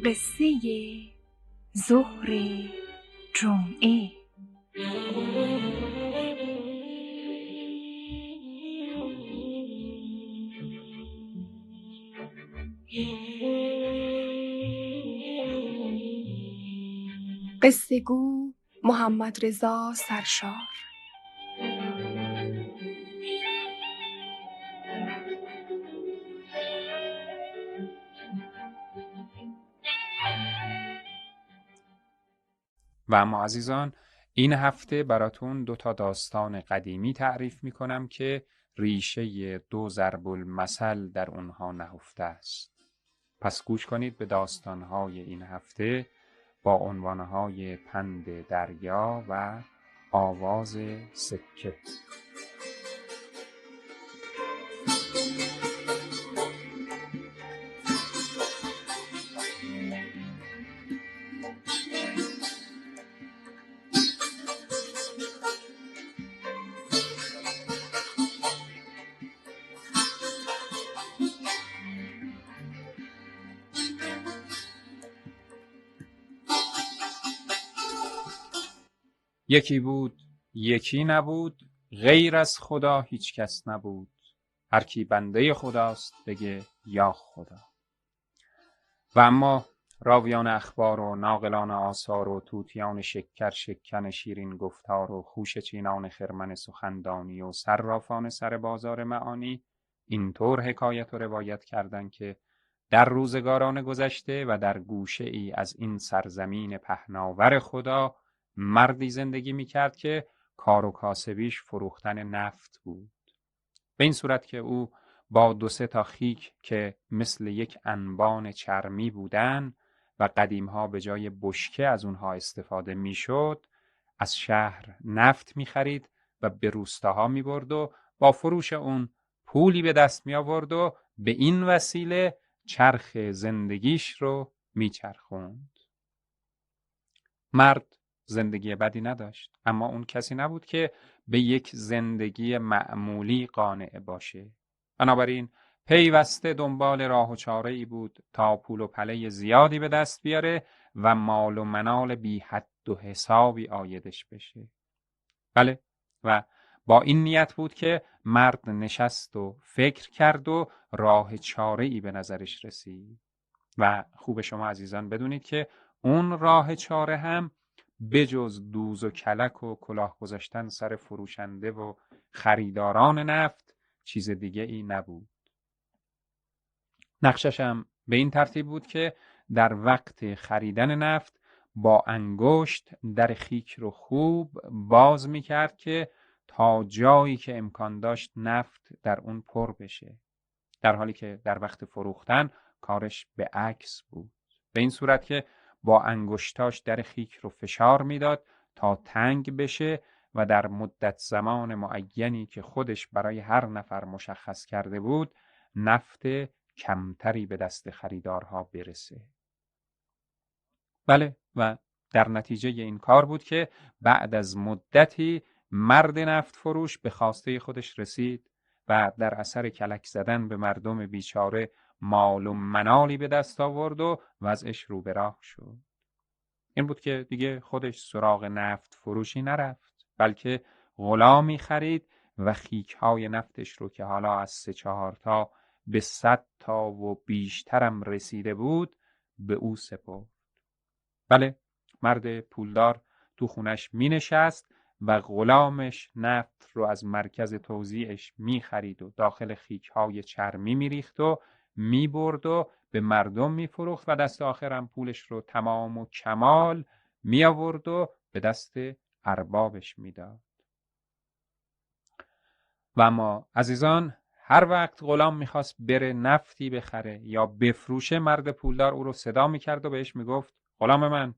قصه ظهر جمعه. قصه گو محمدرضا سرشار. و اما عزیزان، این هفته براتون 2 داستان قدیمی تعریف میکنم که ریشه 2 ضرب المثل در اونها نهفته است. پس گوش کنید به داستانهای این هفته با عنوانهای پند دریا و آواز سکه. یکی بود یکی نبود، غیر از خدا هیچ کس نبود. هر کی بنده خداست بگه یا خدا. و اما راویان اخبار و ناقلان آثار و طوطیان شکر شکن شیرین گفتار و خوش چینان خرمن سخندانی و صرافان سر بازار معانی اینطور حکایت و روایت کردند که در روزگاران گذشته و در گوشه ای از این سرزمین پهناور خدا مردی زندگی میکرد که کار و کاسبیش فروختن نفت بود. به این صورت که او با 2-3 تا خیک که مثل یک انبان چرمی بودن و قدیمها به جای بشکه از اونها استفاده میشد، از شهر نفت میخرید و به روستاها میبرد و با فروش اون پولی به دست می آورد و به این وسیله چرخ زندگیش رو میچرخوند. مرد زندگی بدی نداشت، اما اون کسی نبود که به یک زندگی معمولی قانع باشه. بنابراین پیوسته دنبال راه و چاره ای بود تا پول و پله زیادی به دست بیاره و مال و منال بی حد و حسابی عایدش بشه. بله، و با این نیت بود که مرد نشست و فکر کرد و راه چاره ای به نظرش رسید. و خوب شما عزیزان بدونید که اون راه چاره هم بجز دوز و کلک و کلاه گذاشتن سر فروشنده و خریداران نفت چیز دیگه ای نبود. نقشش هم به این ترتیب بود که در وقت خریدن نفت با انگشت در خیک رو خوب باز میکرد که تا جایی که امکان داشت نفت در اون پر بشه، در حالی که در وقت فروختن کارش به عکس بود. به این صورت که با انگشتاش در خیک رو فشار میداد تا تنگ بشه و در مدت زمان معینی که خودش برای هر نفر مشخص کرده بود نفت کمتری به دست خریدارها برسه. بله، و در نتیجه این کار بود که بعد از مدتی مرد نفت فروش به خواسته خودش رسید و در اثر کلک زدن به مردم بیچاره مال و منالی به دست آورد و وضعش رو به راه شد. این بود که دیگه خودش سراغ نفت فروشی نرفت، بلکه غلامی خرید و خیک‌های نفتش رو که حالا از 3-4 تا به 100 تا و بیشترم رسیده بود به او سپرد. بله، مرد پولدار تو خونش می نشست و غلامش نفت رو از مرکز توزیعش می خرید و داخل خیک‌های چرمی می ریخت و می برد و به مردم می فروخت و دست آخرم پولش رو تمام و کمال می آورد و به دست اربابش می داد. و اما عزیزان، هر وقت غلام میخواست بره نفتی بخره یا بفروشه، مرد پولدار او رو صدا میکرد و بهش میگفت غلام من،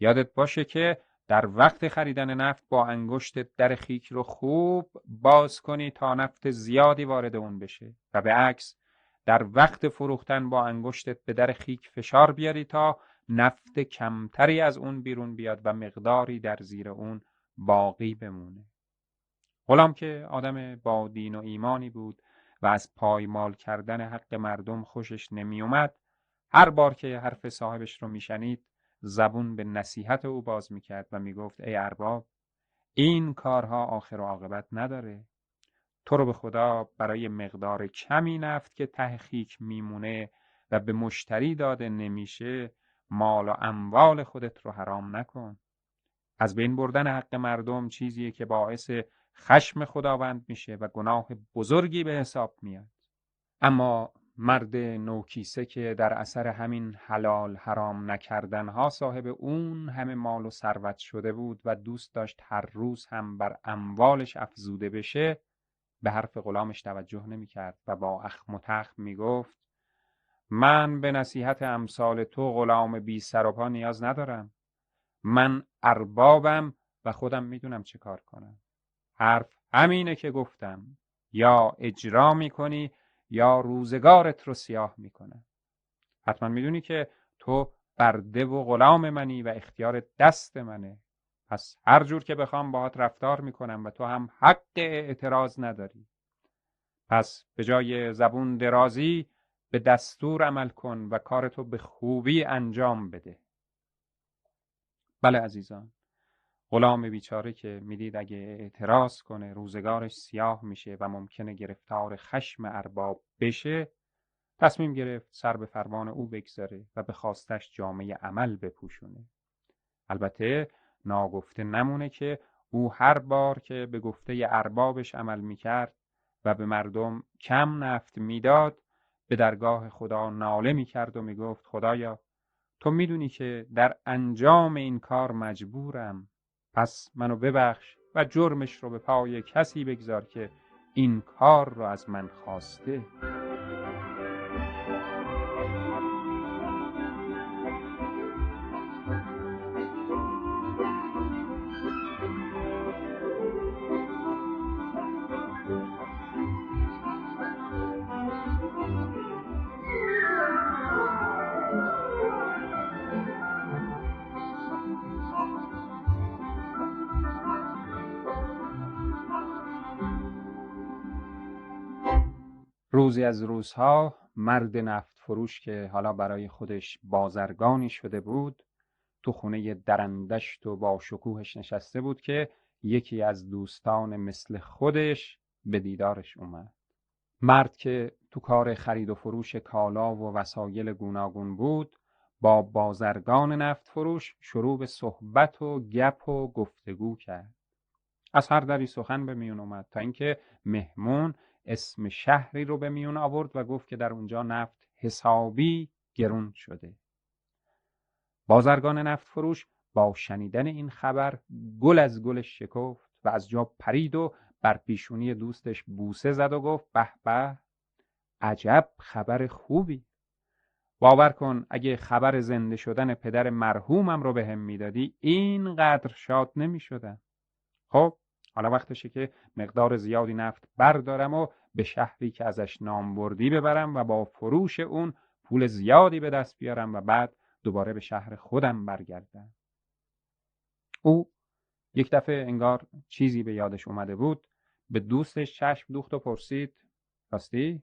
یادت باشه که در وقت خریدن نفت با انگشت در خیک رو خوب باز کنی تا نفت زیادی وارد اون بشه و به عکس در وقت فروختن با انگشتت به در خیک فشار بیاری تا نفت کمتری از اون بیرون بیاد و مقداری در زیر اون باقی بمونه. غلام که آدم با دین و ایمانی بود و از پایمال کردن حق مردم خوشش نمی اومد، هر بار که حرف صاحبش رو میشنید زبون به نصیحت او باز میکرد و میگفت ای ارباب، این کارها آخر و عاقبت نداره. تو رو به خدا برای مقدار کمی نفت که ته خیک میمونه و به مشتری داده نمیشه مال و اموال خودت رو حرام نکن. از بین بردن حق مردم چیزیه که باعث خشم خداوند میشه و گناه بزرگی به حساب میاد. اما مرد نوکیسه که در اثر همین حلال حرام نکردن ها صاحب اون همه مال و ثروت شده بود و دوست داشت هر روز هم بر اموالش افزوده بشه، به حرف غلامش توجه نمی کرد و با اخم و تخم می گفت من به نصیحت امثال تو غلام بی سر و پا نیاز ندارم. من اربابم و خودم میدونم چه کار کنم. حرف همینه که گفتم، یا اجرا میکنی یا روزگارت رو سیاه میکنه. حتما میدونی که تو برده و غلام منی و اختیار دست منه، پس هر جور که بخوام باهات رفتار میکنم و تو هم حق اعتراض نداری. پس به جای زبون درازی به دستور عمل کن و کارتو به خوبی انجام بده. بله عزیزان، غلام بیچاره که میدید اگه اعتراض کنه روزگارش سیاه میشه و ممکنه گرفتار خشم ارباب بشه، تصمیم گرفت سر به فرمان او بگذاره و به خواستش جامه عمل بپوشونه. البته ناگفته نمونه که او هر بار که به گفته اربابش عمل میکرد و به مردم کم نفت میداد، به درگاه خدا ناله میکرد و میگفت خدایا، تو میدونی که در انجام این کار مجبورم، پس منو ببخش و جرمش رو به پای کسی بگذار که این کار رو از من خواسته. روزی از روزها مرد نفت فروش که حالا برای خودش بازرگانی شده بود، تو خونه درندشت و با شکوهش نشسته بود که یکی از دوستان مثل خودش به دیدارش اومد. مرد که تو کار خرید و فروش کالا و وسایل گوناگون بود، با بازرگان نفت فروش شروع به صحبت و گپ و گفتگو کرد. از هر دری سخن به میون اومد تا اینکه مهمون اسم شهری رو به میون آورد و گفت که در اونجا نفت حسابی گرون شده. بازرگان نفت فروش با شنیدن این خبر گل از گلش شکفت و از جا پرید و بر پیشونی دوستش بوسه زد و گفت به به، عجب خبر خوبی. باور کن اگه خبر زنده شدن پدر مرحومم رو بهم میدادی اینقدر شاد نمیشدم. خب حالا وقتشه که مقدار زیادی نفت بردارم و به شهری که ازش نام بردی ببرم و با فروش اون پول زیادی به دست بیارم و بعد دوباره به شهر خودم برگردم. او یک دفعه انگار چیزی به یادش اومده بود، به دوستش چشم دوخت و پرسید راستی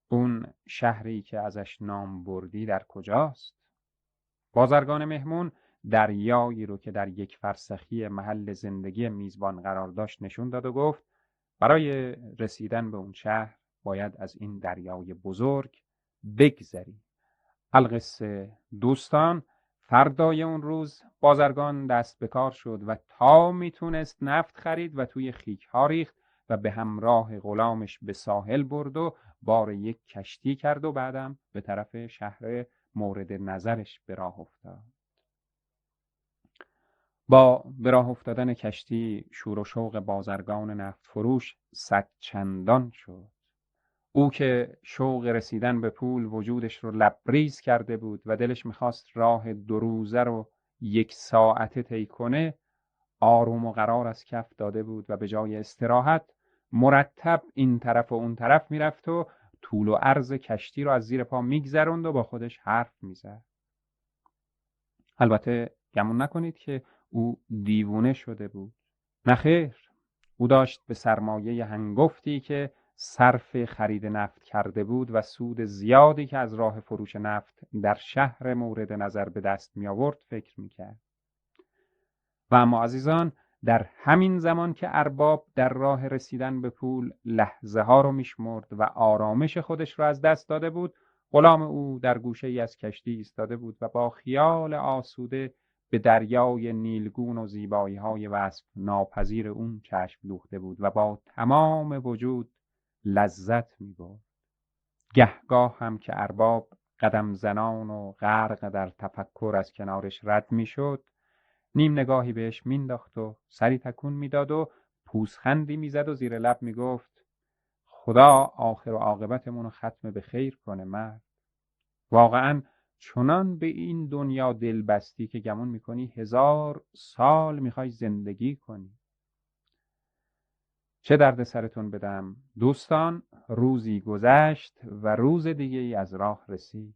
اون شهری که ازش نام بردی در کجاست؟ بازرگان مهمون دریایی رو که در یک فرسخی محل زندگی میزبان قرار داشت نشون داد و گفت برای رسیدن به اون شهر باید از این دریای بزرگ بگذری. القصه دوستان، فردای اون روز بازرگان دست به کار شد و تا میتونست نفت خرید و توی خیک ها ریخت و به همراه غلامش به ساحل برد و بار یک کشتی کرد و بعدم به طرف شهر مورد نظرش به راه افتاد. با به راه افتادن کشتی شور و شوق بازرگان نفت فروش 100 چندان شد. او که شوق رسیدن به پول وجودش رو لبریز کرده بود و دلش میخواست راه 2 روزه رو 1 ساعته طی کنه آروم و قرار از کف داده بود و به جای استراحت مرتب این طرف و اون طرف میرفت و طول و عرض کشتی رو از زیر پا میگذروند و با خودش حرف میزد. البته گمون نکنید که او دیوونه شده بود. نخیر، او داشت به سرمایه هنگفتی که صرف خرید نفت کرده بود و سود زیادی که از راه فروش نفت در شهر مورد نظر به دست می آورد فکر می کرد. و اما عزیزان، در همین زمان که ارباب در راه رسیدن به پول لحظه ها رو میشمرد و آرامش خودش رو از دست داده بود، غلام او در گوشه ای از کشتی ایستاده بود و با خیال آسوده به دریای نیلگون و زیبایی های وصف ناپذیر اون چشم دوخته بود و با تمام وجود لذت می‌برد. گهگاه هم که ارباب قدم زنان و غرق در تفکر از کنارش رد میشد، نیم نگاهی بهش مینداخت و سری تکون میداد و پوزخندی میزد و زیر لب میگفت خدا آخر و عاقبتمون رو ختم به خیر کنه مرد. واقعا چنان به این دنیا دل بستی که گمون میکنی 1000 سال میخوای زندگی کنی. چه درد سرتون بدم دوستان، روزی گذشت و روز دیگه ای از راه رسید.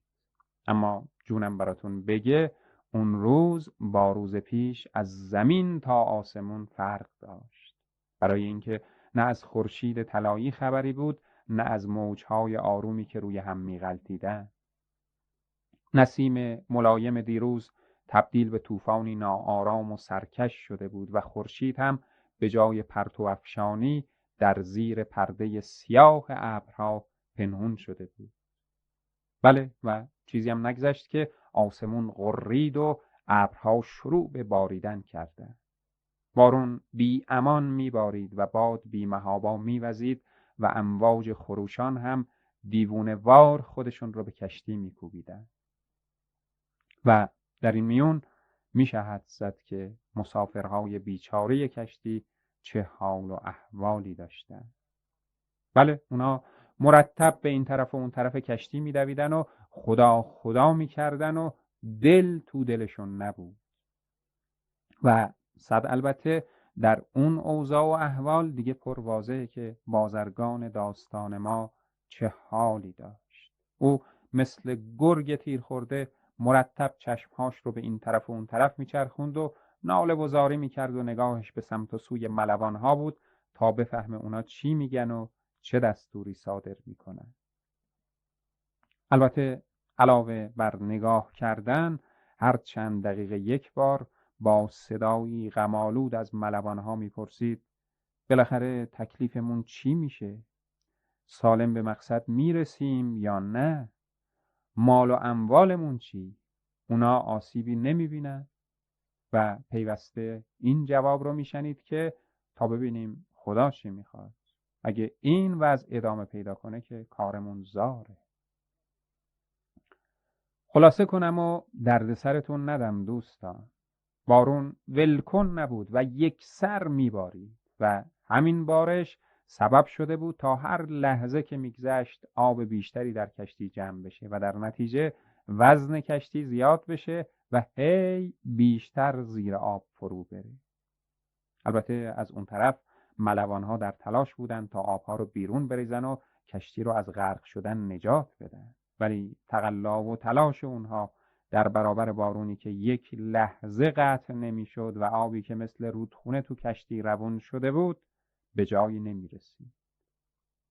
اما جونم براتون بگه اون روز با روز پیش از زمین تا آسمون فرق داشت. برای اینکه نه از خورشید طلایی خبری بود، نه از موجهای آرومی که روی هم میغلطیدن. نسیم ملایم دیروز تبدیل به طوفانی ناآرام و سرکش شده بود و خورشید هم به جای پرتو افشانی در زیر پرده سیاه ابرها پنهون شده بود. بله، و چیزی هم نگذشت که آسمون غرید و ابرها شروع به باریدن کردند. بارون بی امان میبارید و باد بی محابا میوزید و امواج خروشان هم دیوونه وار خودشون رو به کشتی میکوبیدن. و در این میون میشه حدس زد که مسافرهای بیچاره کشتی چه حال و احوالی داشتن. بله، اونا مرتب به این طرف و اون طرف کشتی میدویدن و خدا خدا میکردن و دل تو دلشون نبود. و صد البته در اون اوضاع و احوال دیگه پر واضحه که بازرگان داستان ما چه حالی داشت. او مثل گرگ تیر خورده مرتب چشمهاش رو به این طرف و اون طرف میچرخوند و ناله و زاری میکرد و نگاهش به سمت و سوی ملوانها بود تا بفهمه اونا چی میگن و چه دستوری صادر میکنن. البته علاوه بر نگاه کردن، هر چند دقیقه یک بار با صدایی غم‌آلود از ملوانها میپرسید بالاخره تکلیفمون چی میشه؟ سالم به مقصد میرسیم یا نه؟ مال و اموالمون چی؟ اونا آسیبی نمیبینن؟ و پیوسته این جواب رو میشنید که تا ببینیم خدا چی میخواد. اگه این وضع ادامه پیدا کنه که کارمون زاره. خلاصه کنم و دردسرتون ندم دوستان. بارون ولکن نبود و یک سر میبارید و همین بارش سبب شده بود تا هر لحظه که میگذشت آب بیشتری در کشتی جمع بشه و در نتیجه وزن کشتی زیاد بشه و هی بیشتر زیر آب فرو بره. البته از اون طرف ملوانها در تلاش بودند تا آبها رو بیرون بریزن و کشتی رو از غرق شدن نجات بدن. ولی تقلا و تلاش اونها در برابر بارونی که یک لحظه قطع نمیشد و آبی که مثل رودخونه تو کشتی روون شده بود به جایی نمیرسید.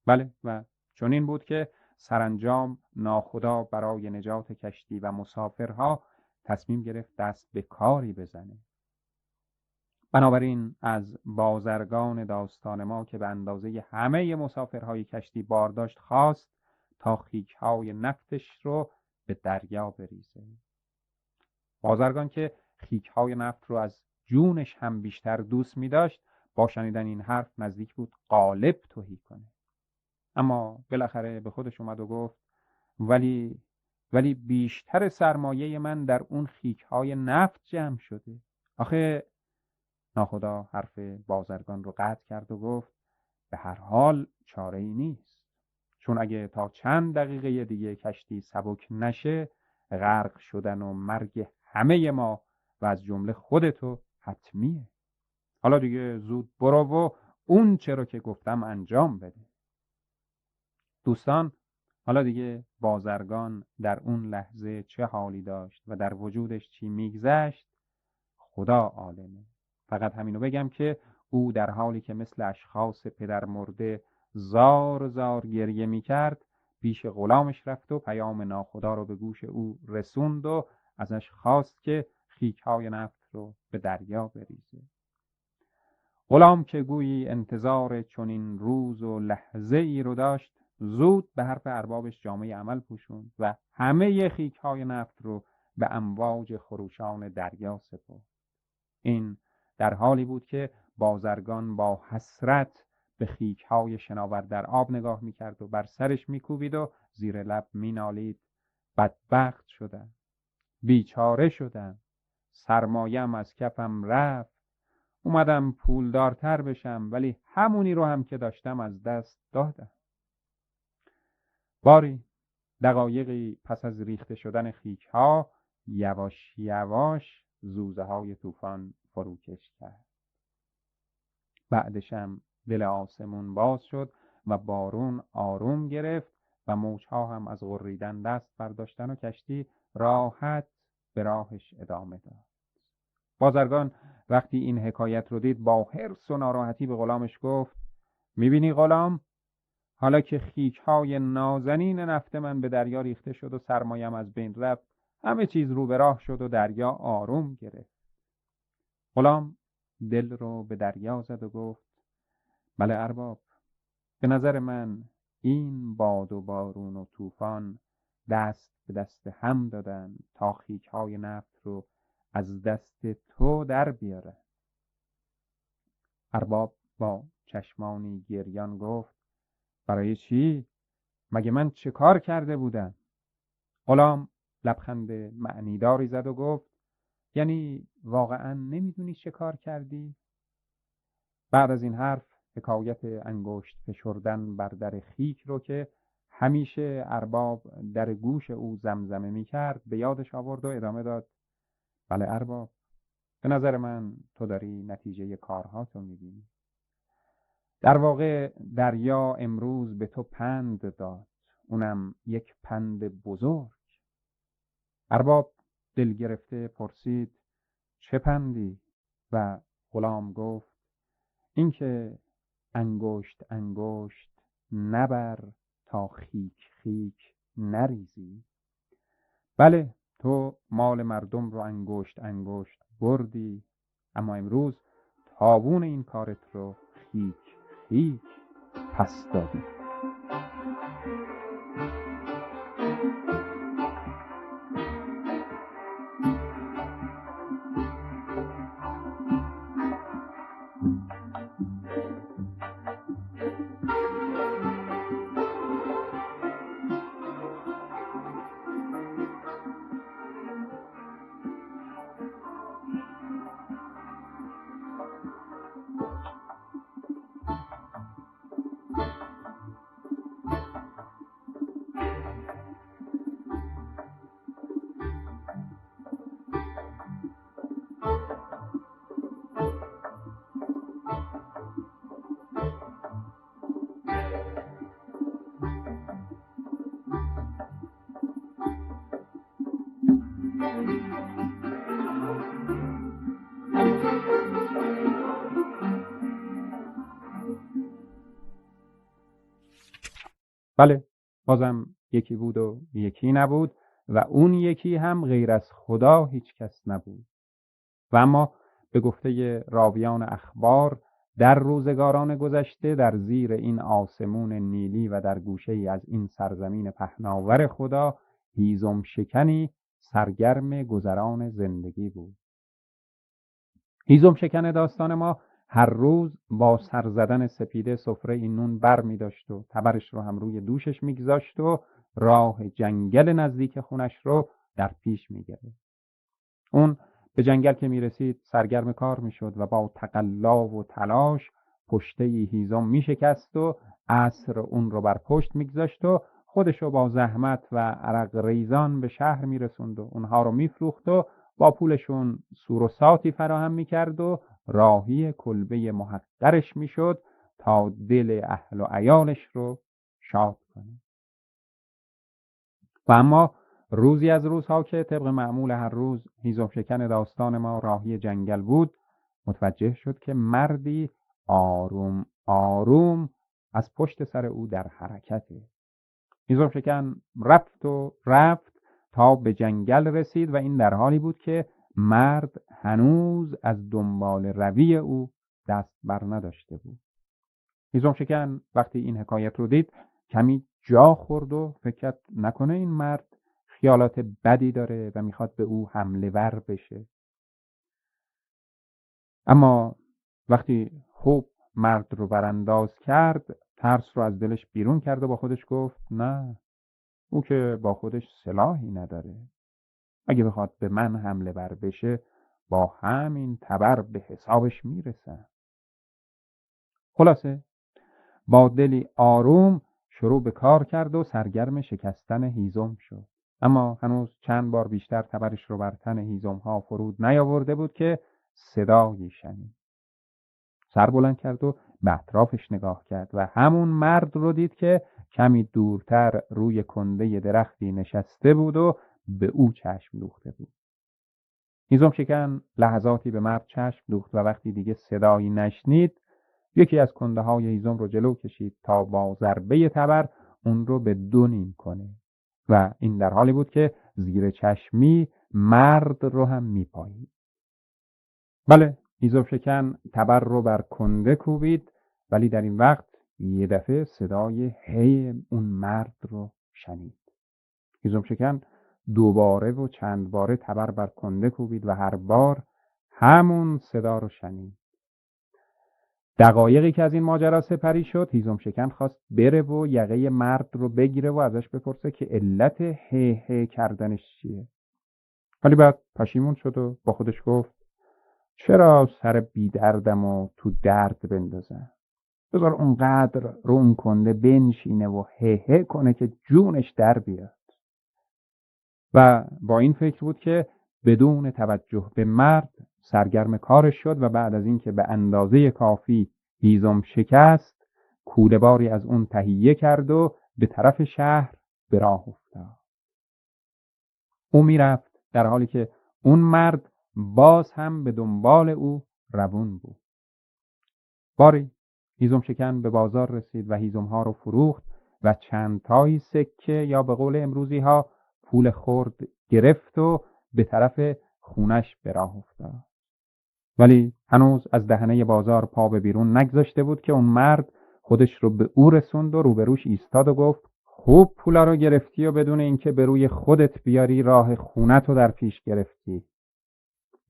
بله، و چون این بود که سرانجام ناخدا برای نجات کشتی و مسافرها تصمیم گرفت دست به کاری بزنه. بنابراین از بازرگان داستان ما که به اندازه همه مسافرهای کشتی بارداشت خواست تا خیکهای نفتش رو به دریا بریزه. بازرگان که خیکهای نفت رو از جونش هم بیشتر دوست می داشت، با شنیدن این حرف نزدیک بود قالب تهی کنه. اما بالاخره به خودش اومد و گفت ولی بیشتر سرمایه من در اون خیکهای نفت جمع شده. آخه ناخدا حرف بازرگان رو قطع کرد و گفت به هر حال چاره‌ای نیست، چون اگه تا چند دقیقه دیگه کشتی سبک نشه غرق شدن و مرگ همه ما و از جمله خودتو حتمیه. حالا دیگه زود برو و اون چرا که گفتم انجام بده. دوستان، حالا دیگه بازرگان در اون لحظه چه حالی داشت و در وجودش چی میگذشت خدا عالمه. فقط همینو بگم که او در حالی که مثل اشخاص پدر مرده زار زار گریه میکرد پیش غلامش رفت و پیام ناخدا رو به گوش او رسوند و ازش خواست که خیک‌های نفت رو به دریا بریزه. غلام که گویی انتظار چنین روز و لحظه ای رو داشت زود به حرف اربابش جامه عمل پوشوند و همه خیک‌های نفت رو به امواج خروشان دریا سپرد. این در حالی بود که بازرگان با حسرت به خیک‌های شناور در آب نگاه می‌کرد و بر سرش می‌کوبید و زیر لب می‌نالید: بدبخت شدم، بیچاره شدم، سرمایه‌ام از کفم رفت، اومدم پولدارتر بشم ولی همونی رو هم که داشتم از دست دادم. باری دقایقی پس از ریخته شدن خیک‌ها یواش یواش زوزه های طوفان فروکش کرد. بعدشم دل آسمون باز شد و بارون آروم گرفت و موجها هم از غریدن دست برداشتن و کشتی راحت به راهش ادامه داد. بازرگان وقتی این حکایت رو دید با حرص و ناراحتی به غلامش گفت: میبینی غلام، حالا که خیک‌های نازنین نفت من به دریا ریخته شد و سرمایه‌ام از بین رفت، همه چیز رو به راه شد و دریا آروم گرفت. غلام دل رو به دریا زد و گفت: بله ارباب، به نظر من این باد و بارون و طوفان دست به دست هم دادن تا خیک‌های نفت رو از دست تو در بیاره. ارباب با چشمانی گریان گفت: برای چی؟ مگه من چه کار کرده بودم؟ غلام لبخند معنیداری زد و گفت: یعنی واقعا نمیدونی چه کار کردی؟ بعد از این حرف حکایت انگشت فشردن بر در خیک رو که همیشه ارباب در گوش او زمزمه میکرد به یادش آورد و ادامه داد: بله ارباب، به نظر من تو داری نتیجه کارهاتو میبینی. در واقع دریا امروز به تو پند داد، اونم یک پند بزرگ. ارباب دل گرفته پرسید: چه پندی؟ و غلام گفت: اینکه انگشت انگشت نبر تا خیک خیک نریزی. بله، تو مال مردم رو انگشت انگشت بردی، اما امروز تاوون این کارت رو خیک خیک پس دادی. بله، بازم یکی بود و یکی نبود و اون یکی هم غیر از خدا هیچ کس نبود. و اما به گفته راویان اخبار در روزگاران گذشته در زیر این آسمون نیلی و در گوشه ای از این سرزمین پهناور خدا هیزم شکنی سرگرم گذران زندگی بود. هیزم شکن داستان ما هر روز با سر زدن سپیده سفره این نون بر می داشت و تبرش رو هم روی دوشش می گذاشت و راه جنگل نزدیک خونش رو در پیش می گرفت. اون به جنگل که می رسید سرگرم کار می شد و با تقلا و تلاش پشته هیزم می شکست و عصر اون رو بر پشت می گذاشت و خودش رو با زحمت و عرق ریزان به شهر می رسوند و اونها رو می فروخت و با پولشون سور و ساتی فراهم میکرد و راهی کلبه محقرش میشد تا دل اهل و عیالش رو شاد کنه. و اما روزی از روزها که طبق معمول هر روز هیزم شکن داستان ما راهی جنگل بود، متوجه شد که مردی آروم آروم از پشت سر او در حرکته. هیزم شکن رفت تا به جنگل رسید و این در حالی بود که مرد هنوز از دنبال روی او دست بر نداشته بود. هیزم شکن وقتی این حکایت رو دید کمی جا خورد و فکر نکنه این مرد خیالات بدی داره و میخواد به او حمله ور بشه. اما وقتی خوب مرد رو برانداز کرد، ترس رو از دلش بیرون کرد و با خودش گفت نه، او که با خودش سلاحی نداره. اگه بخواد به من حمله ور بشه با همین تبر به حسابش میرسن. خلاصه با دلی آروم شروع به کار کرد و سرگرم شکستن هیزم شد. اما هنوز چند بار بیشتر تبرش رو بر تن هیزم ها فرود نیاورده بود که صدایی شنید. سر بلند کرد و به اطرافش نگاه کرد و همون مرد رو دید که کمی دورتر روی کنده درختی نشسته بود و به او چشم دوخته بود. هیزم شکن لحظاتی به مرد چشم دوخت و وقتی دیگه صدایی نشنید، یکی از کنده های هیزم رو جلو کشید تا با ضربه تبر اون رو به دو نیم کنه و این در حالی بود که زیر چشمی مرد رو هم میپایید. بله، هیزم شکن تبر رو بر کنده کوبید، ولی در این وقت یه دفعه صدای هی اون مرد رو شنید. هیزم شکن دوباره و چند باره تبر بر کنده کوبید و هر بار همون صدا رو شنید. دقایقی که از این ماجرا سپری شد، هیزم شکن خواست بره و یقه مرد رو بگیره و ازش بپرسه که علت هی کردنش چیه. ولی بعد پشیمون شد و با خودش گفت چرا سر بی دردم و تو درد بندازم؟ بذار اونقدر رو اون کنده بنشینه و هی کنه که جونش در بیاد. و با این فکر بود که بدون توجه به مرد سرگرم کارش شد و بعد از اینکه به اندازه کافی هیزم شکست، کوله باری از اون تهیه کرد و به طرف شهر به راه افتاد. او میرفت در حالی که اون مرد باز هم به دنبال او روون بود. باری هیزم شکن به بازار رسید و هیزم ها رو فروخت و چند تایی سکه یا به قول امروزی ها پول خرد گرفت و به طرف خونش به راه افتاد. ولی هنوز از دهنه بازار پا به بیرون نگذاشته بود که اون مرد خودش رو به او رسوند و روبروش ایستاد و گفت خوب پولا رو گرفتی و بدون اینکه به روی خودت بیاری راه خونت رو در پیش گرفتی.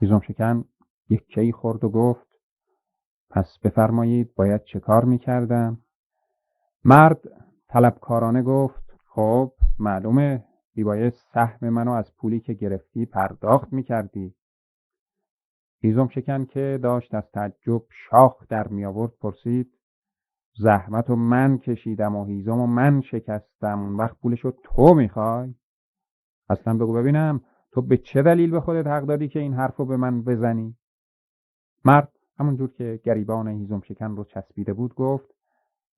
هیزم شکن یک کی خورد و گفت پس بفرمایید باید چه کار میکردم؟ مرد طلبکارانه گفت خب معلومه میباید سهم منو از پولی که گرفتی پرداخت میکردی. هیزم شکن که داشت از تعجب شاخ در می آورد پرسید زحمت رو من کشیدم و هیزم رو من شکستم، اون وقت پولشو تو میخوای؟ اصلا بگو ببینم تو به چه دلیل به خودت حق دادی که این حرفو به من بزنی؟ مرد همونجور که گریبان هیزم شکن رو چسبیده بود گفت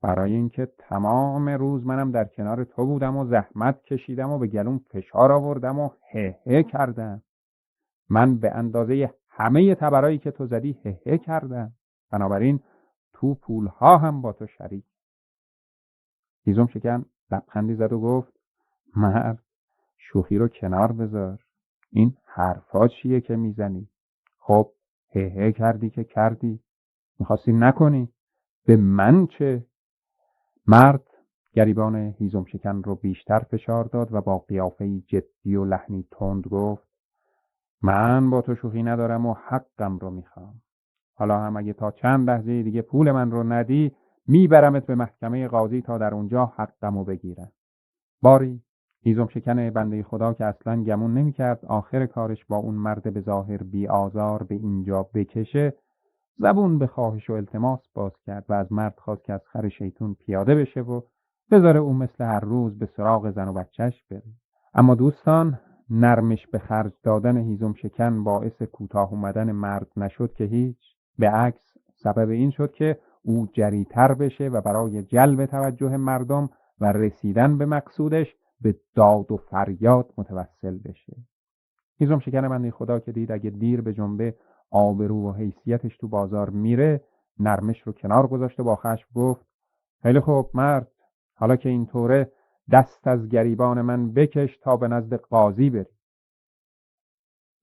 برای اینکه تمام روز منم در کنار تو بودم و زحمت کشیدم و به گلوم فشار آوردم و هه کردم. من به اندازه همه تبرایی که تو زدی هه کردم، بنابراین تو پولها هم با تو شریک. هیزم شکن لبخندی زد و گفت مرد شوخی رو کنار بذار، این حرفا چیه که میزنی؟ خب هه کردی که کردی، میخواستی نکنی، به من چه؟ مرد گریبان هیزم شکن رو بیشتر فشار داد و با قیافه‌ای جدی و لحنی تند گفت من با تو شوخی ندارم و حقم رو میخوام. حالا هم اگه تا چند لحظه دیگه پول من رو ندی میبرمت به محکمه قاضی تا در اونجا حقم رو بگیرم. باری هیزم شکن بنده خدا که اصلا گمون نمیکرد آخر کارش با اون مرد به ظاهر بی آزار به اینجا بکشه، زبون به خواهش و التماس باز کرد و از مرد خواست که از خر شیطون پیاده بشه و بذاره اون مثل هر روز به سراغ زن و بچهش بره. اما دوستان، نرمش به خرج دادن هیزم شکن باعث کوتاه اومدن مرد نشد که هیچ، به عکس سبب این شد که او جری‌تر بشه و برای جلب توجه مردم و رسیدن به مقصودش به داد و فریاد متوسل بشه. هیزم شکن بنده خدا که دید اگه دیر به جنبه آبرو و حیثیتش تو بازار میره، نرمش رو کنار گذاشت و با خشم گفت خیلی خوب مرد، حالا که اینطوره دست از گریبان من بکش تا به نزد قاضی بری.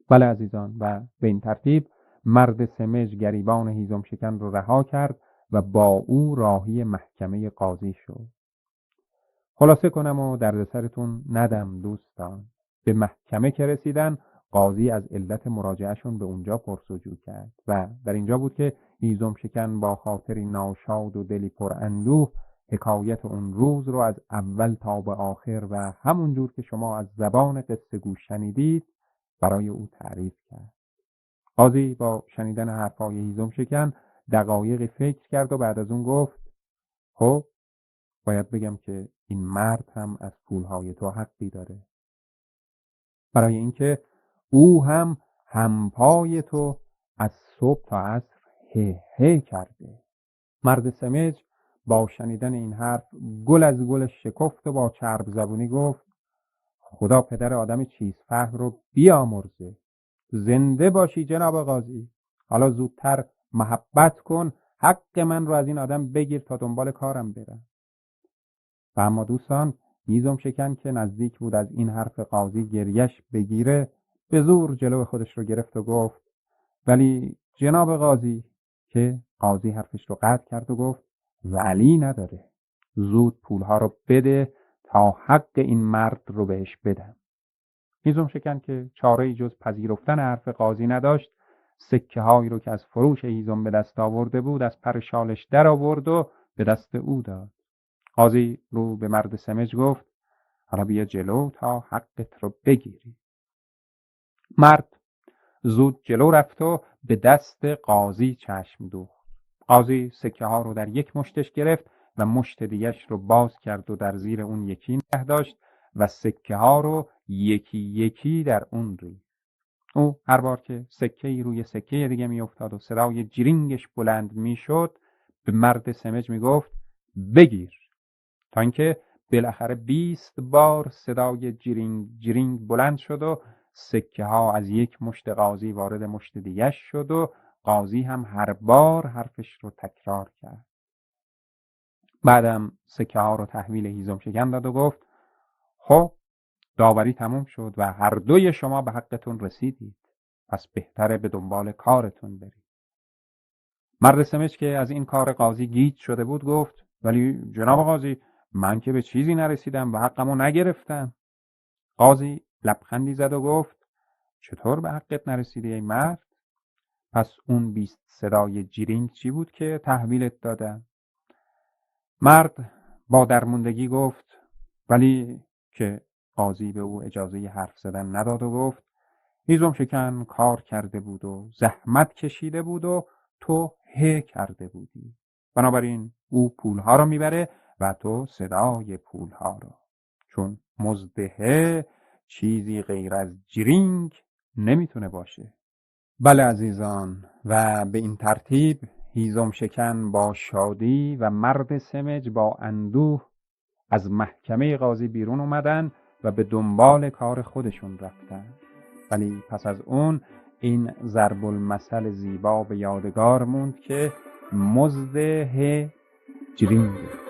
بله عزیزان، و به این ترتیب مرد سمج گریبان هیزم شکن رو رها کرد و با او راهی محکمه قاضی شد. خلاصه کنم و دردسرتون ندم دوستان، به محکمه که رسیدن قاضی از علت مراجعهشون به اونجا پرسجو کرد و در اینجا بود که هیزم شکن با خاطری ناشاد و دلی پر اندوه حکایت اون روز رو از اول تا به آخر و همون جور که شما از زبان قصه گو شنیدید برای او تعریف کرد. قاضی با شنیدن حرفای هیزم شکن دقایقی فکر کرد و بعد از اون گفت خب باید بگم که این مرد هم از پولهای تو حقی داره، برای اینکه او هم همپای تو از صبح تا عصر هه کرده. مرد سمج با شنیدن این حرف گل از گلش شکفت و با چرب زبونی گفت خدا پدر آدم چیزفهم رو بیامرزه. زنده باشی جناب قاضی. حالا زودتر محبت کن، حق من رو از این آدم بگیر تا دنبال کارم برم. و اما دوستان، هیزم شکن که نزدیک بود از این حرف قاضی گریش بگیره، به زور جلو خودش رو گرفت و گفت ولی جناب قاضی، که قاضی حرفش رو قطع کرد و گفت ولی نداره، زود پولها رو بده تا حق این مرد رو بهش بدم. هیزم شکن که چاره‌ای جز پذیرفتن حرف قاضی نداشت، سکه هایی رو که از فروش هیزم به دست آورده بود از پر شالش در آورد و به دست او داد. قاضی رو به مرد سمج گفت حالا بیا جلو تا حقت رو بگیری. مرد زود جلو رفت و به دست قاضی چشم دوخت. قاضی سکه ها رو در یک مشتش گرفت و مشت دیگش رو باز کرد و در زیر اون یکی نگه داشت و سکه ها رو یکی یکی در اون ریخت. او هر بار که سکه‌ای روی سکه دیگه می افتاد و صدای جرینگش بلند می شد، به مرد سمج می گفت بگیر، تا اینکه بالاخره 20 بار صدای جرینگ جرینگ بلند شد و سکه ها از یک مشت قاضی وارد مشت دیگه شد و قاضی هم هر بار حرفش رو تکرار کرد. بعدم سکه ها رو تحویل هیزم شکن داد و گفت خب داوری تموم شد و هر دوی شما به حقتون رسیدید، پس بهتره به دنبال کارتون برید. مرد سمج که از این کار قاضی گیج شده بود گفت ولی جناب قاضی، من که به چیزی نرسیدم و حقمو نگرفتم. قاضی لبخندی زد و گفت چطور به حقت نرسیدی ای مرد؟ پس اون 20 صدای جیرینگ چی بود که تحویلت دادن؟ مرد با درموندگی گفت ولی که قاضی به او اجازه حرف زدن نداد و گفت هیزم شکن کار کرده بود و زحمت کشیده بود و تو هه کرده بودی، بنابراین او پولها رو میبره و تو صدای پولها رو، چون مزد چیزی غیر از جرینگ نمیتونه باشه. بله عزیزان، و به این ترتیب هیزم شکن با شادی و مرد سمج با اندوه از محکمه قاضی بیرون اومدن و به دنبال کار خودشون رفتن. ولی پس از اون این ضرب المثل زیبا به یادگار موند که مزد جرینگ